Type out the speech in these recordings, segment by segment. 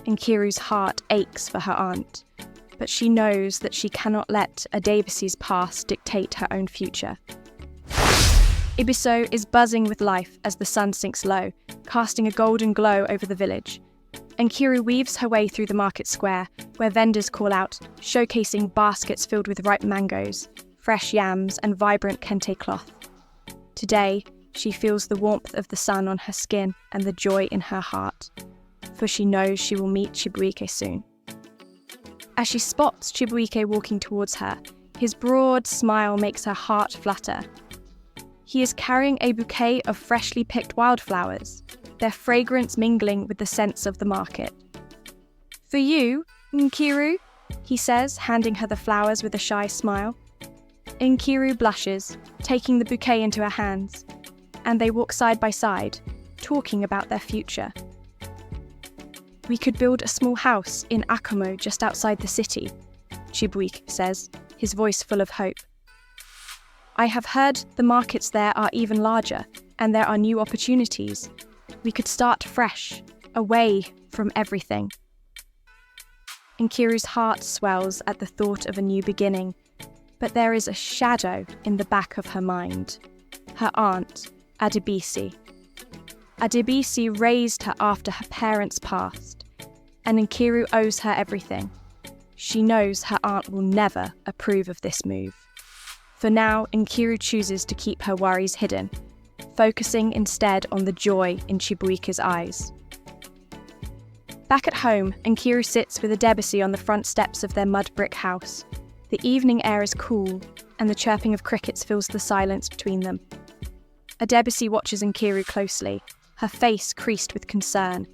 Nkiru's heart aches for her aunt, but she knows that she cannot let Adebisi's past dictate her own future. Ibiso is buzzing with life as the sun sinks low, casting a golden glow over the village. Nkiru weaves her way through the market square, where vendors call out, showcasing baskets filled with ripe mangoes, fresh yams, and vibrant kente cloth. Today, she feels the warmth of the sun on her skin and the joy in her heart, for she knows she will meet Chibuike soon. As she spots Chibuike walking towards her, his broad smile makes her heart flutter. He is carrying a bouquet of freshly picked wildflowers, their fragrance mingling with the scents of the market. "For you, Nkiru," he says, handing her the flowers with a shy smile. Nkiru blushes, taking the bouquet into her hands, and they walk side by side, talking about their future. "We could build a small house in Akumo just outside the city," Chibuike says, his voice full of hope. "I have heard the markets there are even larger, and there are new opportunities. We could start fresh, away from everything." Nkiru's heart swells at the thought of a new beginning, but there is a shadow in the back of her mind. Her aunt, Adebisi. Adebisi raised her after her parents passed, and Nkiru owes her everything. She knows her aunt will never approve of this move. For now, Nkiru chooses to keep her worries hidden, focusing instead on the joy in Chibuike's eyes. Back at home, Nkiru sits with Adebisi on the front steps of their mud brick house. The evening air is cool, and the chirping of crickets fills the silence between them. Adebisi watches Nkiru closely, her face creased with concern.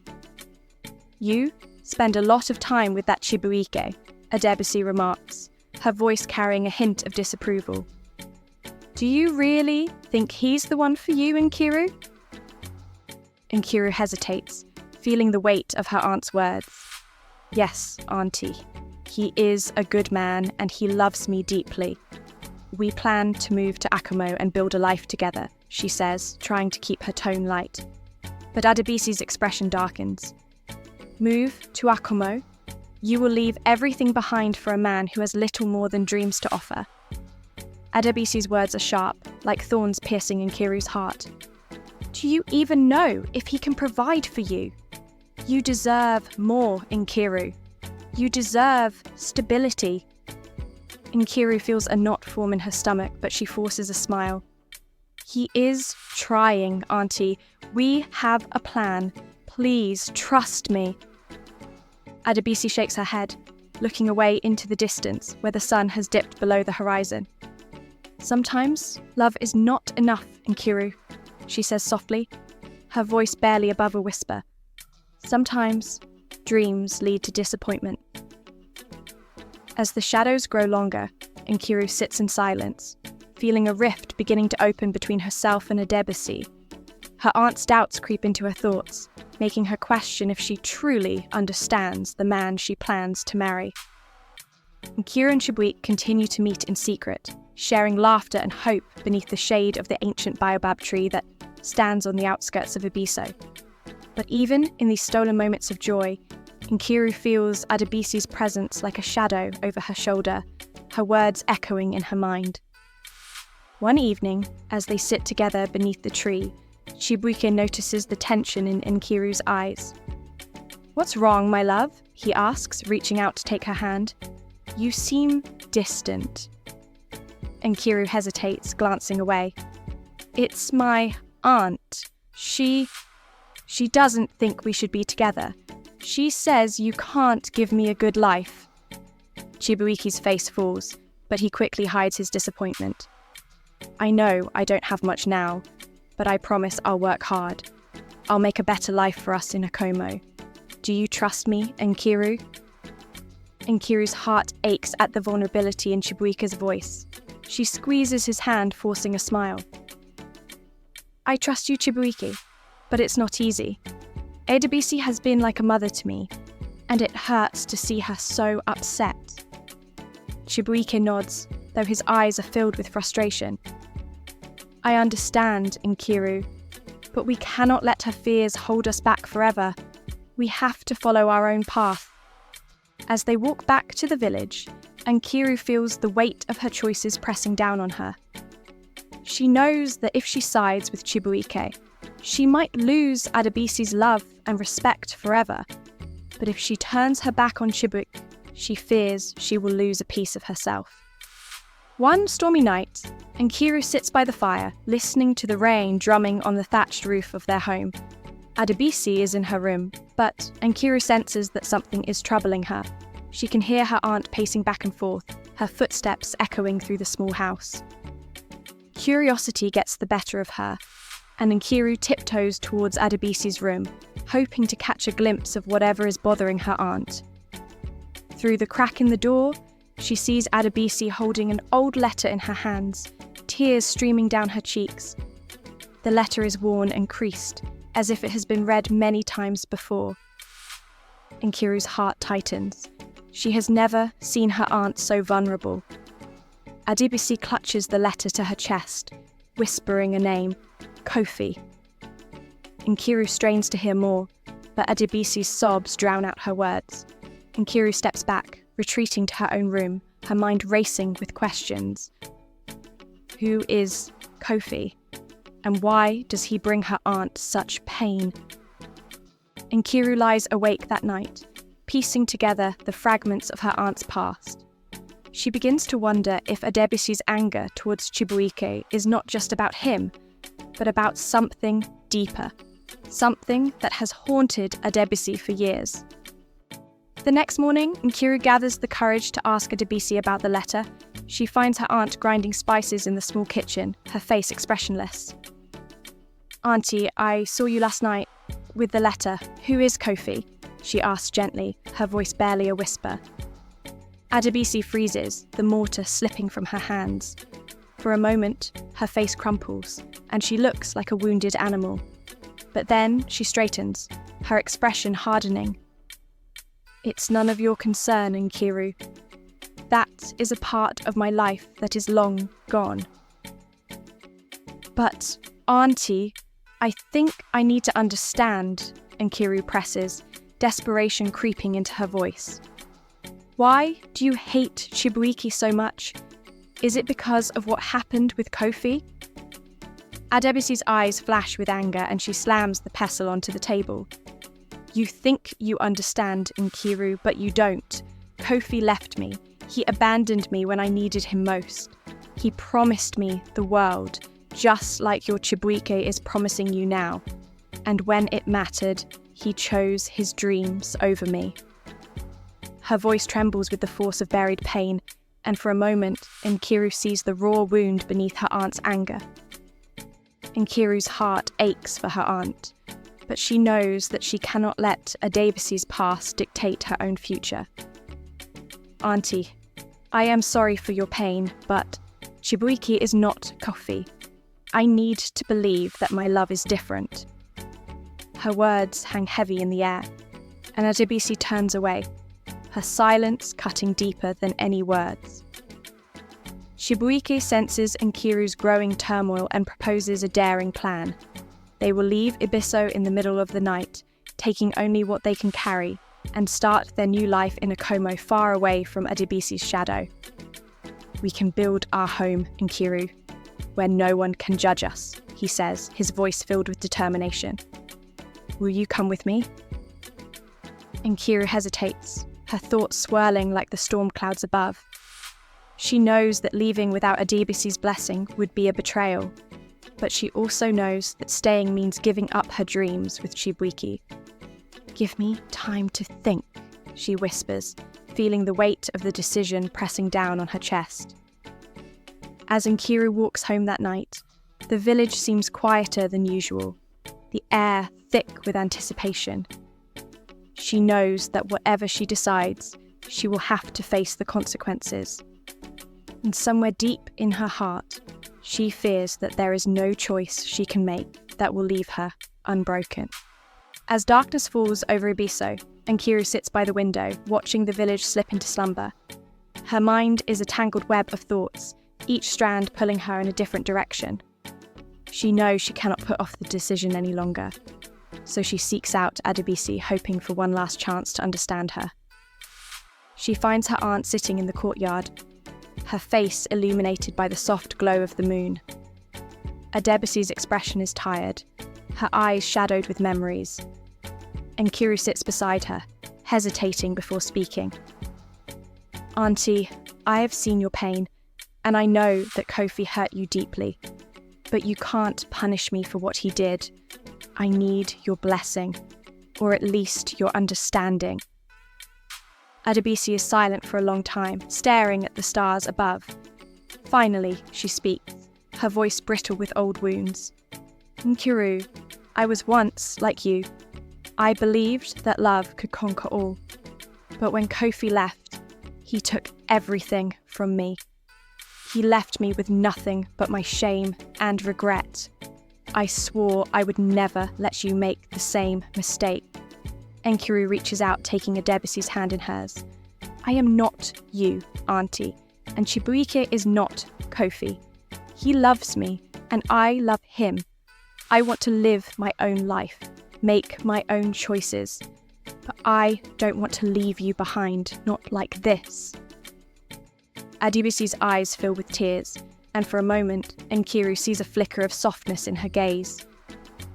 "You spend a lot of time with that Chibuike," Adebisi remarks, her voice carrying a hint of disapproval. "Do you really think he's the one for you, Nkiru?" Nkiru hesitates, feeling the weight of her aunt's words. "Yes, auntie. He is a good man and he loves me deeply. We plan to move to Akumo and build a life together," she says, trying to keep her tone light. But Adebisi's expression darkens. "Move to Akumo? You will leave everything behind for a man who has little more than dreams to offer." Adebisi's words are sharp, like thorns piercing Nkiru's heart. "Do you even know if he can provide for you? You deserve more, Nkiru. You deserve stability." Nkiru feels a knot form in her stomach, but she forces a smile. "He is trying, auntie. We have a plan. Please trust me." Adebisi shakes her head, looking away into the distance where the sun has dipped below the horizon. "Sometimes love is not enough, Nkiru," she says softly, her voice barely above a whisper. "Sometimes dreams lead to disappointment." As the shadows grow longer, Nkiru sits in silence, feeling a rift beginning to open between herself and Adebisi. Her aunt's doubts creep into her thoughts, making her question if she truly understands the man she plans to marry. Nkiru and Chibuike continue to meet in secret, sharing laughter and hope beneath the shade of the ancient baobab tree that stands on the outskirts of Ibiso. But even in these stolen moments of joy, Nkiru feels Adebisi's presence like a shadow over her shoulder, her words echoing in her mind. One evening, as they sit together beneath the tree, Chibuike notices the tension in Nkiru's eyes. "What's wrong, my love?" he asks, reaching out to take her hand. "You seem distant." Nkiru hesitates, glancing away. "It's my aunt. She doesn't think we should be together. She says you can't give me a good life." Chibuike's face falls, but he quickly hides his disappointment. "I know I don't have much now, but I promise I'll work hard. I'll make a better life for us in Akumo. Do you trust me, Nkiru?" Nkiru's heart aches at the vulnerability in Chibuike's voice. She squeezes his hand, forcing a smile. "I trust you, Chibuike, but it's not easy. Adebisi has been like a mother to me, and it hurts to see her so upset." Chibuike nods, though his eyes are filled with frustration. "I understand, Nkiru, but we cannot let her fears hold us back forever. We have to follow our own path. As they walk back to the village, Nkiru feels the weight of her choices pressing down on her. She knows that if she sides with Chibuike, she might lose Adebisi's love and respect forever. But if she turns her back on Chibuike, she fears she will lose a piece of herself. One stormy night, Nkiru sits by the fire, listening to the rain drumming on the thatched roof of their home. Adebisi is in her room, but Nkiru senses that something is troubling her. She can hear her aunt pacing back and forth, her footsteps echoing through the small house. Curiosity gets the better of her, and Nkiru tiptoes towards Adebisi's room, hoping to catch a glimpse of whatever is bothering her aunt. Through the crack in the door, she sees Adebisi holding an old letter in her hands, tears streaming down her cheeks. The letter is worn and creased, as if it has been read many times before. Nkiru's heart tightens. She has never seen her aunt so vulnerable. Adebisi clutches the letter to her chest, whispering a name, Kofi. Nkiru strains to hear more, but Adebisi's sobs drown out her words. Nkiru steps back, retreating to her own room, her mind racing with questions. Who is Kofi? And why does he bring her aunt such pain? Nkiru lies awake that night, piecing together the fragments of her aunt's past. She begins to wonder if Adebisi's anger towards Chibuike is not just about him, but about something deeper, something that has haunted Adebisi for years. The next morning, Nkiru gathers the courage to ask Adebisi about the letter. She finds her aunt grinding spices in the small kitchen, her face expressionless. "Auntie, I saw you last night with the letter. Who is Kofi?" she asks gently, her voice barely a whisper. Adebisi freezes, the mortar slipping from her hands. For a moment, her face crumples, and she looks like a wounded animal. But then she straightens, her expression hardening. "It's none of your concern, Nkiru. That is a part of my life that is long gone." "But, Auntie, I think I need to understand," Nkiru presses, desperation creeping into her voice. "Why do you hate Chibuike so much? Is it because of what happened with Kofi?" Adebisi's eyes flash with anger and she slams the pestle onto the table. "You think you understand, Nkiru, but you don't. Kofi left me. He abandoned me when I needed him most. He promised me the world, just like your Chibuike is promising you now. And when it mattered, he chose his dreams over me." Her voice trembles with the force of buried pain, and for a moment, Nkiru sees the raw wound beneath her aunt's anger. Nkiru's heart aches for her aunt, but she knows that she cannot let Adebisi's past dictate her own future. "Auntie, I am sorry for your pain, but Chibuike is not Kofi. I need to believe that my love is different." Her words hang heavy in the air, and Adebisi turns away, her silence cutting deeper than any words. Chibuike senses Nkiru's growing turmoil and proposes a daring plan. They will leave Ibiso in the middle of the night, taking only what they can carry, and start their new life in a Como far away from Adebisi's shadow. "We can build our home, Nkiru, where no one can judge us," he says, his voice filled with determination. "Will you come with me?" Nkiru hesitates, her thoughts swirling like the storm clouds above. She knows that leaving without Adebisi's blessing would be a betrayal, but she also knows that staying means giving up her dreams with Chibuike. "Give me time to think," she whispers, feeling the weight of the decision pressing down on her chest. As Nkiru walks home that night, the village seems quieter than usual, the air thick with anticipation. She knows that whatever she decides, she will have to face the consequences. And somewhere deep in her heart, she fears that there is no choice she can make that will leave her unbroken. As darkness falls over Ibiso, Nkiru sits by the window, watching the village slip into slumber. Her mind is a tangled web of thoughts, each strand pulling her in a different direction. She knows she cannot put off the decision any longer. so she seeks out Adebisi, hoping for one last chance to understand her. She finds her aunt sitting in the courtyard, her face illuminated by the soft glow of the moon. Adebisi's expression is tired, her eyes shadowed with memories. Nkiru sits beside her, hesitating before speaking. "Auntie, I have seen your pain, and I know that Kofi hurt you deeply, but you can't punish me for what he did. I need your blessing, or at least your understanding." Adebisi is silent for a long time, staring at the stars above. Finally, she speaks, her voice brittle with old wounds. "Nkiru, I was once like you. I believed that love could conquer all. But when Kofi left, he took everything from me. He left me with nothing but my shame and regret. I swore I would never let you make the same mistake." Nkiru reaches out, taking Adebisi's hand in hers. "I am not you, Auntie, and Chibuike is not Kofi. He loves me, and I love him. I want to live my own life, make my own choices. But I don't want to leave you behind, not like this." Adebisi's eyes fill with tears, and for a moment, Nkiru sees a flicker of softness in her gaze.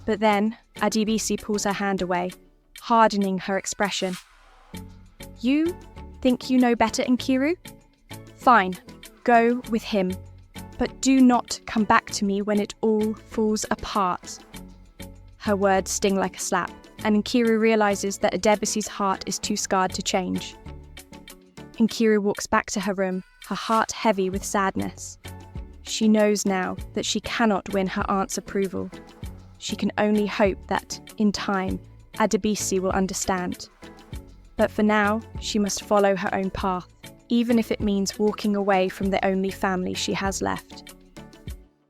But then, Adebisi pulls her hand away, hardening her expression. "You think you know better, Nkiru? Fine, go with him, but do not come back to me when it all falls apart." Her words sting like a slap, and Nkiru realises that Adebisi's heart is too scarred to change. Nkiru walks back to her room, her heart heavy with sadness. She knows now that she cannot win her aunt's approval. She can only hope that, in time, Adebisi will understand. But for now, she must follow her own path, even if it means walking away from the only family she has left.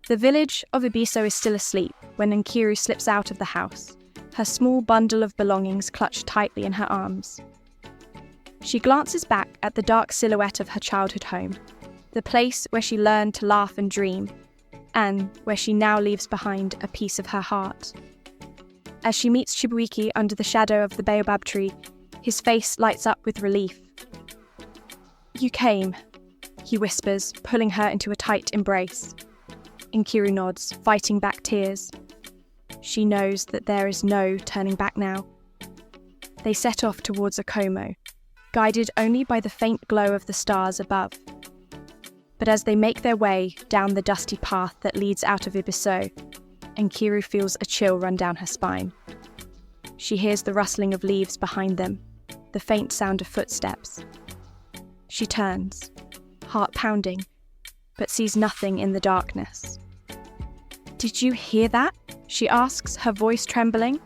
The village of Ibiso is still asleep when Nkiru slips out of the house, her small bundle of belongings clutched tightly in her arms. She glances back at the dark silhouette of her childhood home, the place where she learned to laugh and dream, and where she now leaves behind a piece of her heart. As she meets Chibuike under the shadow of the baobab tree, his face lights up with relief. "You came," he whispers, pulling her into a tight embrace. Nkiru nods, fighting back tears. She knows that there is no turning back now. They set off towards Akomo, guided only by the faint glow of the stars above. But as they make their way down the dusty path that leads out of Ibiso, Nkiru feels a chill run down her spine. She hears the rustling of leaves behind them, the faint sound of footsteps. She turns, heart pounding, but sees nothing in the darkness. "Did you hear that?" she asks, her voice trembling.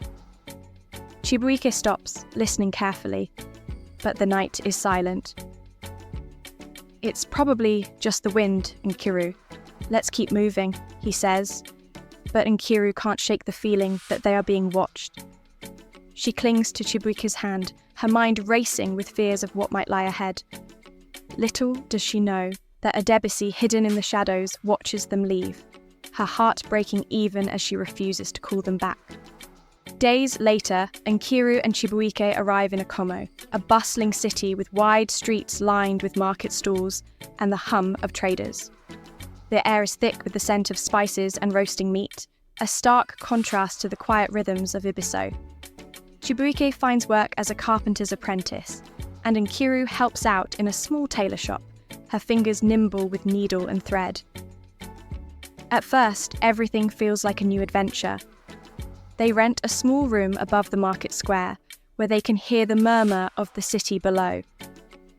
Chibuike stops, listening carefully, but the night is silent. "It's probably just the wind, Nkiru. Let's keep moving," he says, but Nkiru can't shake the feeling that they are being watched. She clings to Chibuike's hand, her mind racing with fears of what might lie ahead. Little does she know that Adebisi, hidden in the shadows, watches them leave, her heart breaking even as she refuses to call them back. Days later, Nkiru and Chibuike arrive in Akomo, a bustling city with wide streets lined with market stalls and the hum of traders. The air is thick with the scent of spices and roasting meat, a stark contrast to the quiet rhythms of Ibiso. Chibuike finds work as a carpenter's apprentice, and Nkiru helps out in a small tailor shop, her fingers nimble with needle and thread. At first, everything feels like a new adventure. They rent a small room above the market square, where they can hear the murmur of the city below.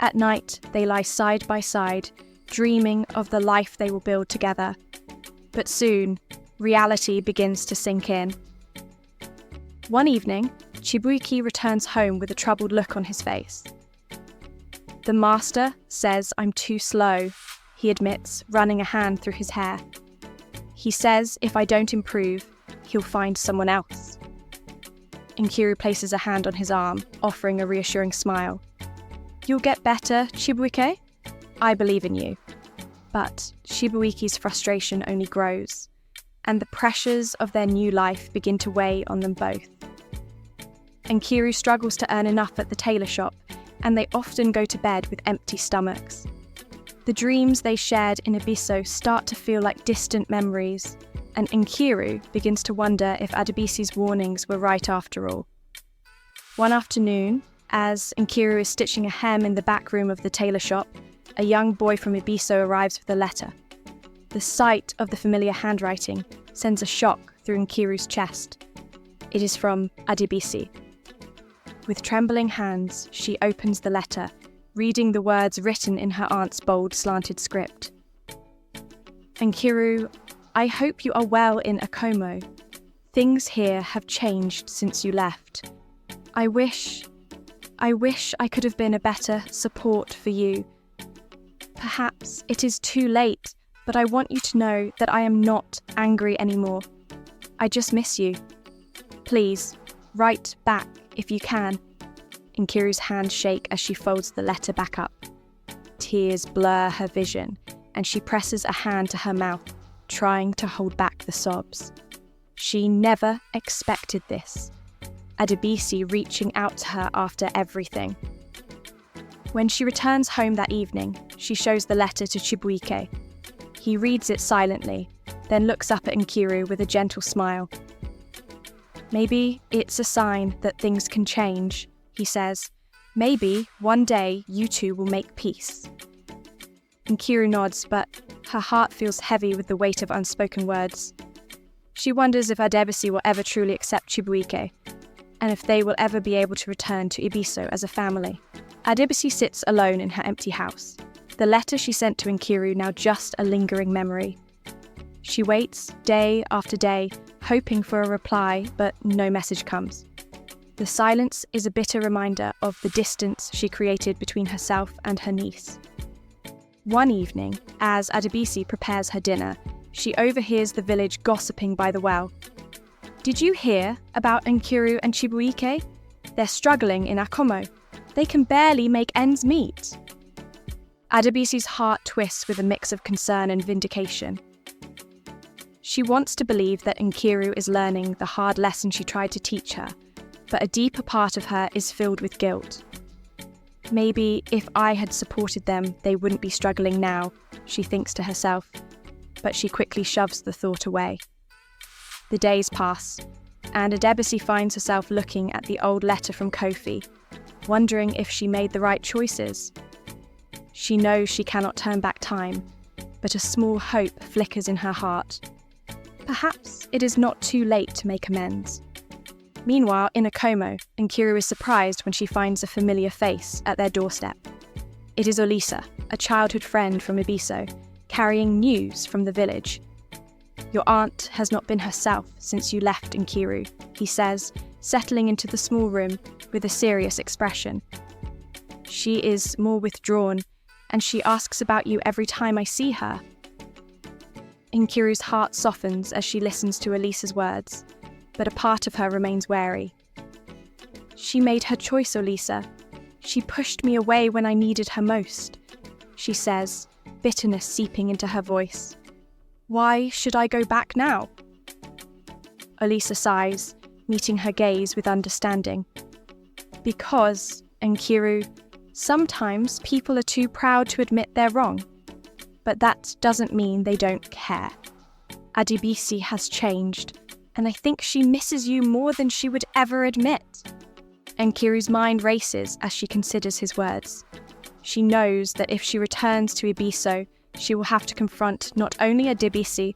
At night, they lie side by side, dreaming of the life they will build together. But soon, reality begins to sink in. One evening, Chibuike returns home with a troubled look on his face. "The master says I'm too slow," he admits, running a hand through his hair. "He says if I don't improve, he'll find someone else." Nkiru places a hand on his arm, offering a reassuring smile. "You'll get better, Chibuike. I believe in you." But Chibuike's frustration only grows, and the pressures of their new life begin to weigh on them both. Nkiru struggles to earn enough at the tailor shop, and they often go to bed with empty stomachs. The dreams they shared in Ibiso start to feel like distant memories, and Nkiru begins to wonder if Adebisi's warnings were right after all. One afternoon, as Nkiru is stitching a hem in the back room of the tailor shop, a young boy from Ibiso arrives with a letter. The sight of the familiar handwriting sends a shock through Nkiru's chest. It is from Adebisi. With trembling hands, she opens the letter, reading the words written in her aunt's bold, slanted script. Nkiru, I hope you are well in Akomo. Things here have changed since you left. I wish I could have been a better support for you. Perhaps it is too late, but I want you to know that I am not angry anymore. I just miss you. Please, write back if you can. Nkiru's hands shake as she folds the letter back up. Tears blur her vision, and she presses a hand to her mouth, trying to hold back the sobs. She never expected this. Adebisi reaching out to her after everything. When she returns home that evening, she shows the letter to Chibuike. He reads it silently, then looks up at Nkiru with a gentle smile. Maybe it's a sign that things can change, he says. Maybe one day you two will make peace. Nkiru nods, but her heart feels heavy with the weight of unspoken words. She wonders if Adebisi will ever truly accept Chibuike, and if they will ever be able to return to Ibiso as a family. Adebisi sits alone in her empty house, the letter she sent to Nkiru now just a lingering memory. She waits day after day, hoping for a reply, but no message comes. The silence is a bitter reminder of the distance she created between herself and her niece. One evening, as Adebisi prepares her dinner, she overhears the village gossiping by the well. Did you hear about Nkiru and Chibuike? They're struggling in Akomo. They can barely make ends meet. Adebisi's heart twists with a mix of concern and vindication. She wants to believe that Nkiru is learning the hard lesson she tried to teach her, but a deeper part of her is filled with guilt. Maybe if I had supported them, they wouldn't be struggling now, she thinks to herself, but she quickly shoves the thought away. The days pass, and Adebisi finds herself looking at the old letter from Kofi, wondering if she made the right choices. She knows she cannot turn back time, but a small hope flickers in her heart. Perhaps it is not too late to make amends. Meanwhile, in Akomo, Nkiru is surprised when she finds a familiar face at their doorstep. It is Olisa, a childhood friend from Ibiso, carrying news from the village. Your aunt has not been herself since you left, Nkiru, he says, settling into the small room with a serious expression. She is more withdrawn, and she asks about you every time I see her. Nkiru's heart softens as she listens to Olisa's words, but a part of her remains wary. She made her choice, Olisa. She pushed me away when I needed her most, she says, bitterness seeping into her voice. Why should I go back now? Olisa sighs, meeting her gaze with understanding. Because, Nkiru, sometimes people are too proud to admit they're wrong. But that doesn't mean they don't care. Adebisi has changed, and I think she misses you more than she would ever admit. Nkiru's mind races as she considers his words. She knows that if she returns to Ibiso, she will have to confront not only Adebisi,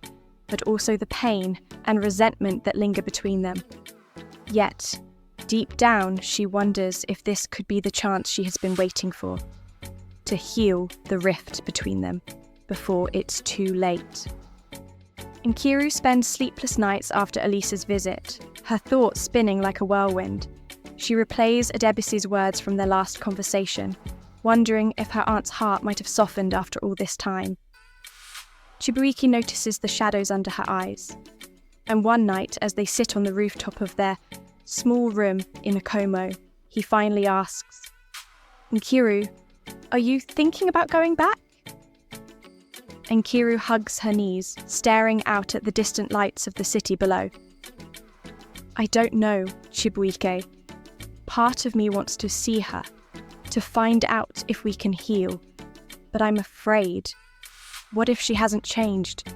but also the pain and resentment that linger between them. Yet, deep down, she wonders if this could be the chance she has been waiting for, to heal the rift between them before it's too late. Nkiru spends sleepless nights after Olisa's visit, her thoughts spinning like a whirlwind. She replays Adebisi's words from their last conversation, wondering if her aunt's heart might have softened after all this time. Chibuike notices the shadows under her eyes, and one night, as they sit on the rooftop of their small room in Akomo, he finally asks, Nkiru, are you thinking about going back? Nkiru hugs her knees, staring out at the distant lights of the city below. I don't know, Chibuike. Part of me wants to see her, to find out if we can heal. But I'm afraid. What if she hasn't changed?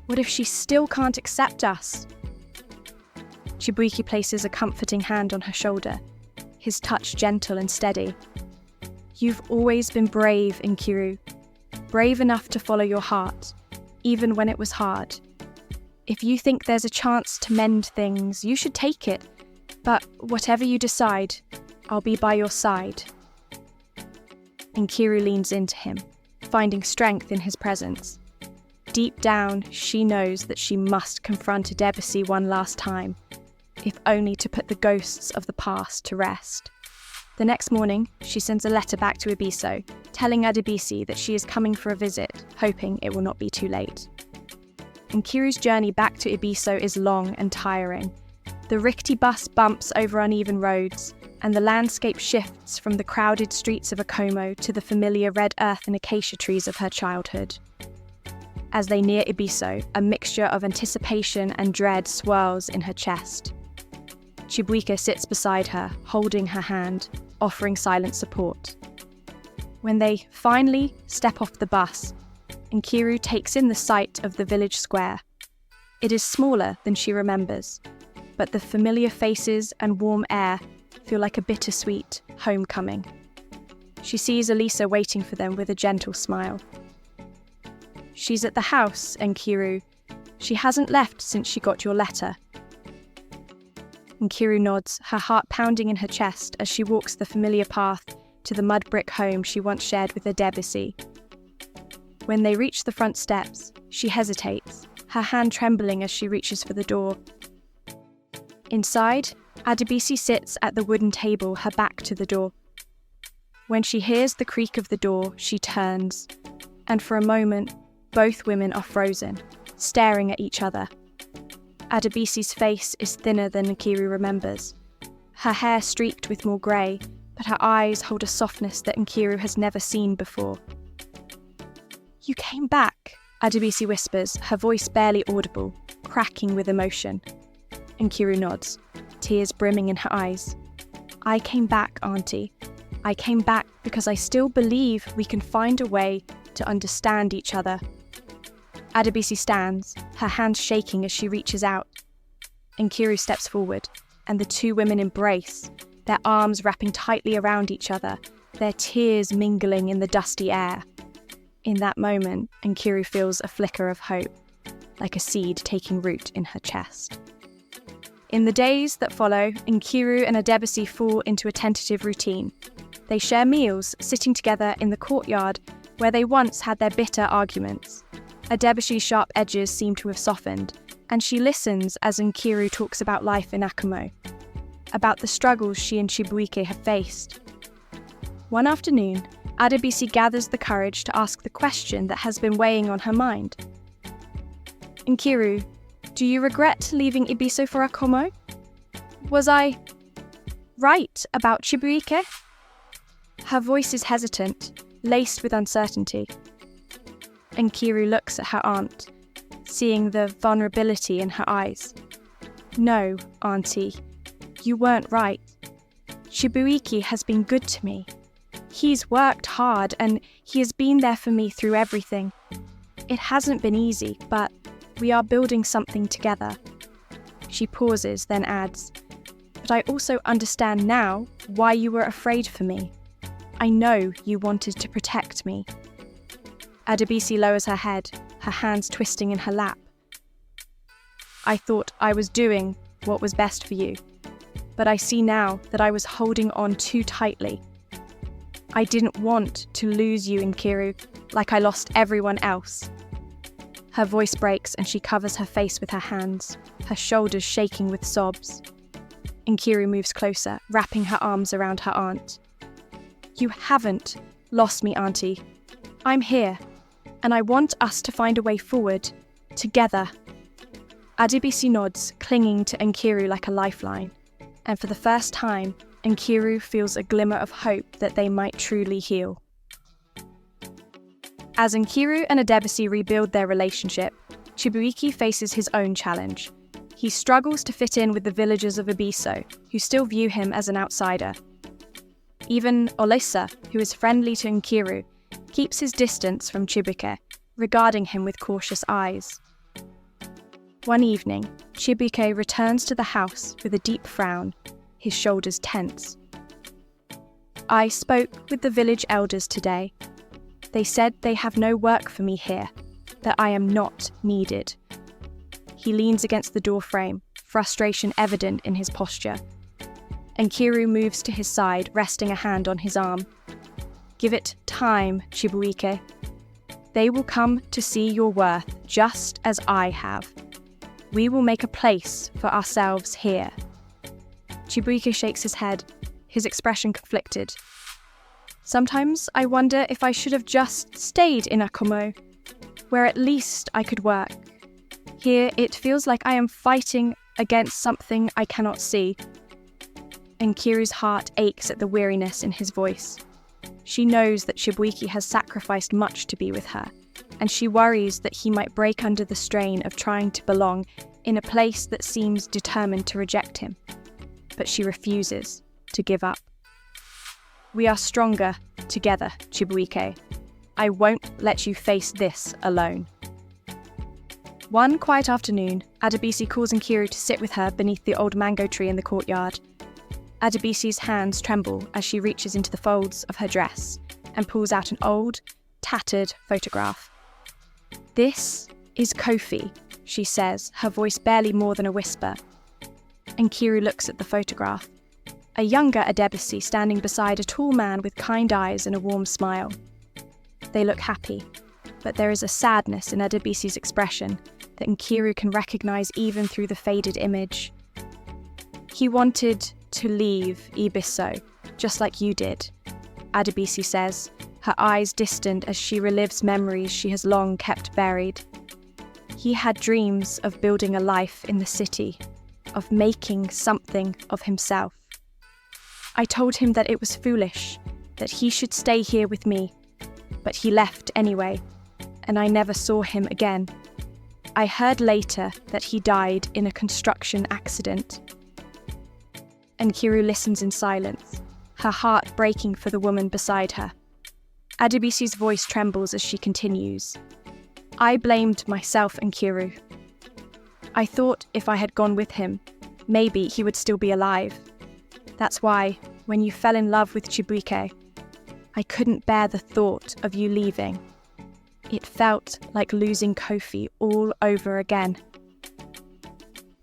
What if she still can't accept us? Chibuike places a comforting hand on her shoulder, his touch gentle and steady. You've always been brave, Nkiru. Brave enough to follow your heart, even when it was hard. If you think there's a chance to mend things, you should take it. But whatever you decide, I'll be by your side. Nkiru leans into him, finding strength in his presence. Deep down, she knows that she must confront Adebisi one last time, if only to put the ghosts of the past to rest. The next morning, she sends a letter back to Ibiso, telling Adebisi that she is coming for a visit, hoping it will not be too late. Nkiru's journey back to Ibiso is long and tiring. The rickety bus bumps over uneven roads, and the landscape shifts from the crowded streets of Akomo to the familiar red earth and acacia trees of her childhood. As they near Ibiso, a mixture of anticipation and dread swirls in her chest. Chibuike sits beside her, holding her hand, offering silent support. When they finally step off the bus, Nkiru takes in the sight of the village square. It is smaller than she remembers, but the familiar faces and warm air feel like a bittersweet homecoming. She sees Elisa waiting for them with a gentle smile. She's at the house, Nkiru. She hasn't left since she got your letter. Nkiru nods, her heart pounding in her chest as she walks the familiar path to the mud brick home she once shared with Adebisi. When they reach the front steps, she hesitates, her hand trembling as she reaches for the door. Inside, Adebisi sits at the wooden table, her back to the door. When she hears the creak of the door, she turns, and for a moment, both women are frozen, staring at each other. Adebisi's face is thinner than Nkiru remembers, her hair streaked with more grey, but her eyes hold a softness that Nkiru has never seen before. You came back, Adebisi whispers, her voice barely audible, cracking with emotion. Nkiru nods, tears brimming in her eyes. I came back, Auntie. I came back because I still believe we can find a way to understand each other. Adebisi stands, her hands shaking as she reaches out. Nkiru steps forward, and the two women embrace, their arms wrapping tightly around each other, their tears mingling in the dusty air. In that moment, Nkiru feels a flicker of hope, like a seed taking root in her chest. In the days that follow, Nkiru and Adebisi fall into a tentative routine. They share meals, sitting together in the courtyard where they once had their bitter arguments. Adebisi's sharp edges seem to have softened, and she listens as Nkiru talks about life in Akomo, about the struggles she and Chibuike have faced. One afternoon, Adebisi gathers the courage to ask the question that has been weighing on her mind. Nkiru, do you regret leaving Ibiso for Akomo? Was I right about Chibuike? Her voice is hesitant, laced with uncertainty. Nkiru looks at her aunt, seeing the vulnerability in her eyes. No, Auntie, you weren't right. Chibuike has been good to me. He's worked hard and he has been there for me through everything. It hasn't been easy, but we are building something together. She pauses, then adds, but I also understand now why you were afraid for me. I know you wanted to protect me. Adebisi lowers her head, her hands twisting in her lap. I thought I was doing what was best for you, but I see now that I was holding on too tightly. I didn't want to lose you, Nkiru, like I lost everyone else. Her voice breaks and she covers her face with her hands, her shoulders shaking with sobs. Nkiru moves closer, wrapping her arms around her aunt. You haven't lost me, Auntie. I'm here, and I want us to find a way forward, together. Adebisi nods, clinging to Nkiru like a lifeline, and for the first time, Nkiru feels a glimmer of hope that they might truly heal. As Nkiru and Adebisi rebuild their relationship, Chibuike faces his own challenge. He struggles to fit in with the villagers of Abiso, who still view him as an outsider. Even Olisa, who is friendly to Nkiru, keeps his distance from Chibuike, regarding him with cautious eyes. One evening, Chibuike returns to the house with a deep frown, his shoulders tense. I spoke with the village elders today. They said they have no work for me here, that I am not needed. He leans against the doorframe, frustration evident in his posture. Nkiru moves to his side, resting a hand on his arm. Give it time, Chibuike. They will come to see your worth just as I have. We will make a place for ourselves here. Chibuike shakes his head, his expression conflicted. Sometimes I wonder if I should have just stayed in Akomo, where at least I could work. Here it feels like I am fighting against something I cannot see. Nkiru's heart aches at the weariness in his voice. She knows that Chibuike has sacrificed much to be with her, and she worries that he might break under the strain of trying to belong in a place that seems determined to reject him. But she refuses to give up. We are stronger together, Chibuike. I won't let you face this alone. One quiet afternoon, Adebisi calls Nkiru to sit with her beneath the old mango tree in the courtyard. Adebisi's hands tremble as she reaches into the folds of her dress and pulls out an old, tattered photograph. This is Kofi, she says, her voice barely more than a whisper. Nkiru looks at the photograph. A younger Adebisi standing beside a tall man with kind eyes and a warm smile. They look happy, but there is a sadness in Adebisi's expression that Nkiru can recognise even through the faded image. He wanted to leave Ibiso, just like you did, Adebisi says, her eyes distant as she relives memories she has long kept buried. He had dreams of building a life in the city, of making something of himself. I told him that it was foolish, that he should stay here with me, but he left anyway, and I never saw him again. I heard later that he died in a construction accident. Nkiru listens in silence, her heart breaking for the woman beside her. Adebisi's voice trembles as she continues. I blamed myself, Nkiru. I thought if I had gone with him, maybe he would still be alive. That's why, when you fell in love with Chibuike, I couldn't bear the thought of you leaving. It felt like losing Kofi all over again.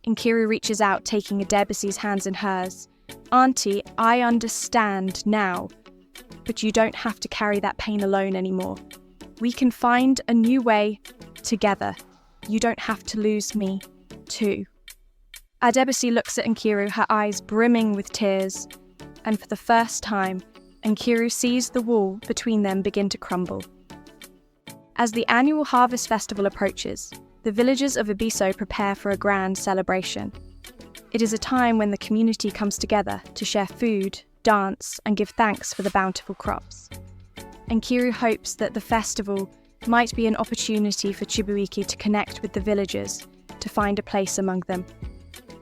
Nkiru reaches out, taking Adebisi's hands in hers. Auntie, I understand now, but you don't have to carry that pain alone anymore. We can find a new way together. You don't have to lose me, too. Adebisi looks at Nkiru, her eyes brimming with tears, and for the first time, Nkiru sees the wall between them begin to crumble. As the annual harvest festival approaches, the villagers of Abiso prepare for a grand celebration. It is a time when the community comes together to share food, dance, and give thanks for the bountiful crops. Nkiru hopes that the festival might be an opportunity for Chibuike to connect with the villagers, to find a place among them.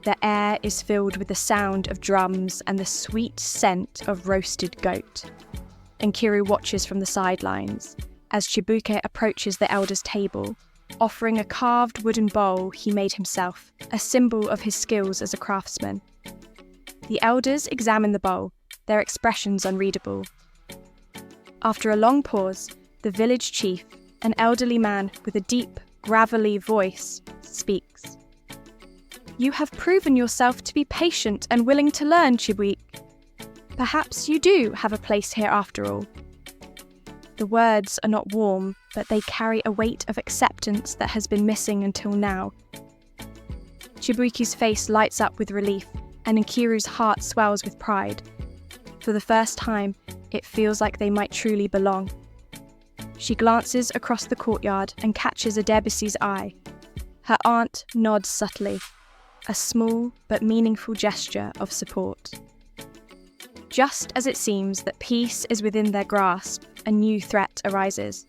The air is filled with the sound of drums and the sweet scent of roasted goat. Nkiru watches from the sidelines as Chibuike approaches the elders' table, offering a carved wooden bowl he made himself, a symbol of his skills as a craftsman. The elders examine the bowl, their expressions unreadable. After a long pause, the village chief, an elderly man with a deep, gravelly voice, speaks. You have proven yourself to be patient and willing to learn, Chibuike. Perhaps you do have a place here after all. The words are not warm, but they carry a weight of acceptance that has been missing until now. Chibuike's face lights up with relief, and Nkiru's heart swells with pride. For the first time, it feels like they might truly belong. She glances across the courtyard and catches Adebisi's eye. Her aunt nods subtly, a small but meaningful gesture of support. Just as it seems that peace is within their grasp, a new threat arises.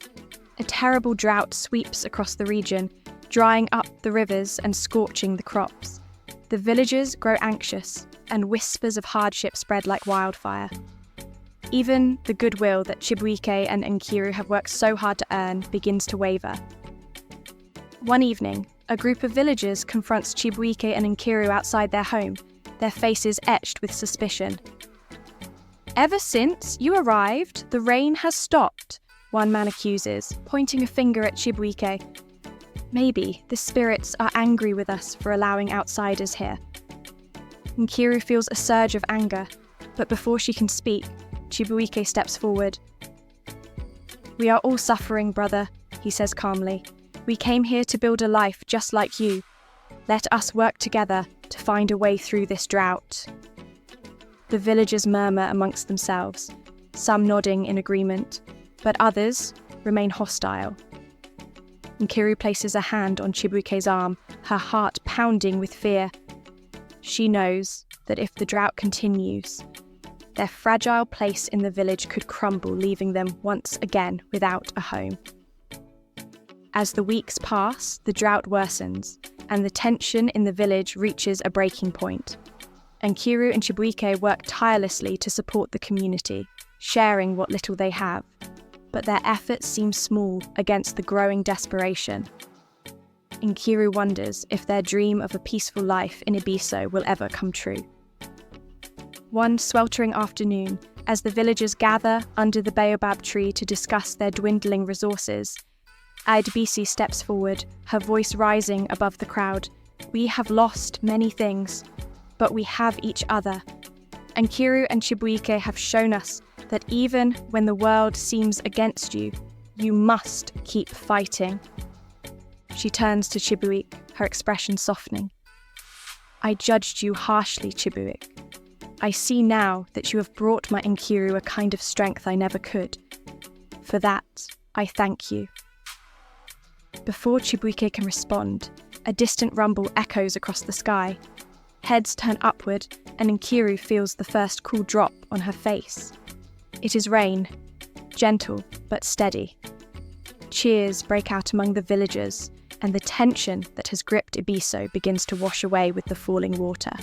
A terrible drought sweeps across the region, drying up the rivers and scorching the crops, The villagers grow anxious, and whispers of hardship spread like wildfire. Even the goodwill that Chibuike and Nkiru have worked so hard to earn begins to waver. One evening, a group of villagers confronts Chibuike and Nkiru outside their home, their faces etched with suspicion. "Ever since you arrived, the rain has stopped," one man accuses, pointing a finger at Chibuike. "Maybe the spirits are angry with us for allowing outsiders here." Nkiru feels a surge of anger, but before she can speak, Chibuike steps forward. "We are all suffering, brother," he says calmly. "We came here to build a life just like you. Let us work together to find a way through this drought." The villagers murmur amongst themselves, some nodding in agreement, but others remain hostile. Nkiru places a hand on Chibuike's arm, her heart pounding with fear. She knows that if the drought continues, their fragile place in the village could crumble, leaving them once again without a home. As the weeks pass, the drought worsens, and the tension in the village reaches a breaking point. Nkiru and Chibuike work tirelessly to support the community, sharing what little they have, but their efforts seem small against the growing desperation. Nkiru wonders if their dream of a peaceful life in Ibiso will ever come true. One sweltering afternoon, as the villagers gather under the baobab tree to discuss their dwindling resources, Adebisi steps forward, her voice rising above the crowd. "We have lost many things, but we have each other. Nkiru and Chibuike have shown us that even when the world seems against you, you must keep fighting." She turns to Chibuike, her expression softening. "I judged you harshly, Chibuike. I see now that you have brought my Nkiru a kind of strength I never could. For that, I thank you." Before Chibuike can respond, a distant rumble echoes across the sky. Heads turn upward, and Nkiru feels the first cool drop on her face. It is rain, gentle but steady. Cheers break out among the villagers, and the tension that has gripped Ibiso begins to wash away with the falling water.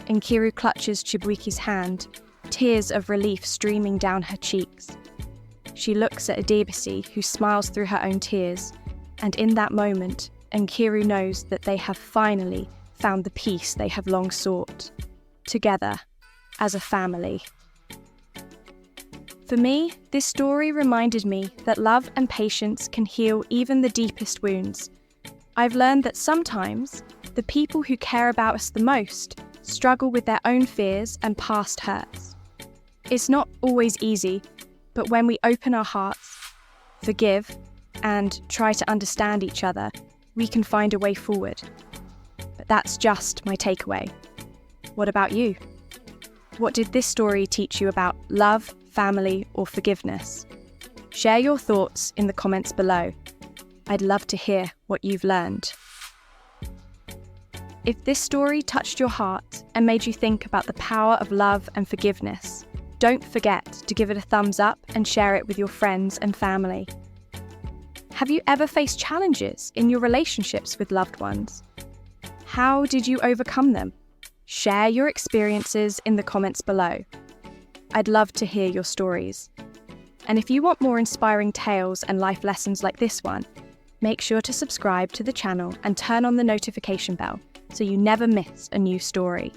Nkiru clutches Chibuike's hand, tears of relief streaming down her cheeks. She looks at Adebisi, who smiles through her own tears, and in that moment, Nkiru knows that they have finally found the peace they have long sought, together, as a family. For me, this story reminded me that love and patience can heal even the deepest wounds. I've learned that sometimes, the people who care about us the most struggle with their own fears and past hurts. It's not always easy, but when we open our hearts, forgive, and try to understand each other, we can find a way forward. But that's just my takeaway. What about you? What did this story teach you about love, family, or forgiveness? Share your thoughts in the comments below. I'd love to hear what you've learned. If this story touched your heart and made you think about the power of love and forgiveness, don't forget to give it a thumbs up and share it with your friends and family. Have you ever faced challenges in your relationships with loved ones? How did you overcome them? Share your experiences in the comments below. I'd love to hear your stories. And if you want more inspiring tales and life lessons like this one, make sure to subscribe to the channel and turn on the notification bell so you never miss a new story.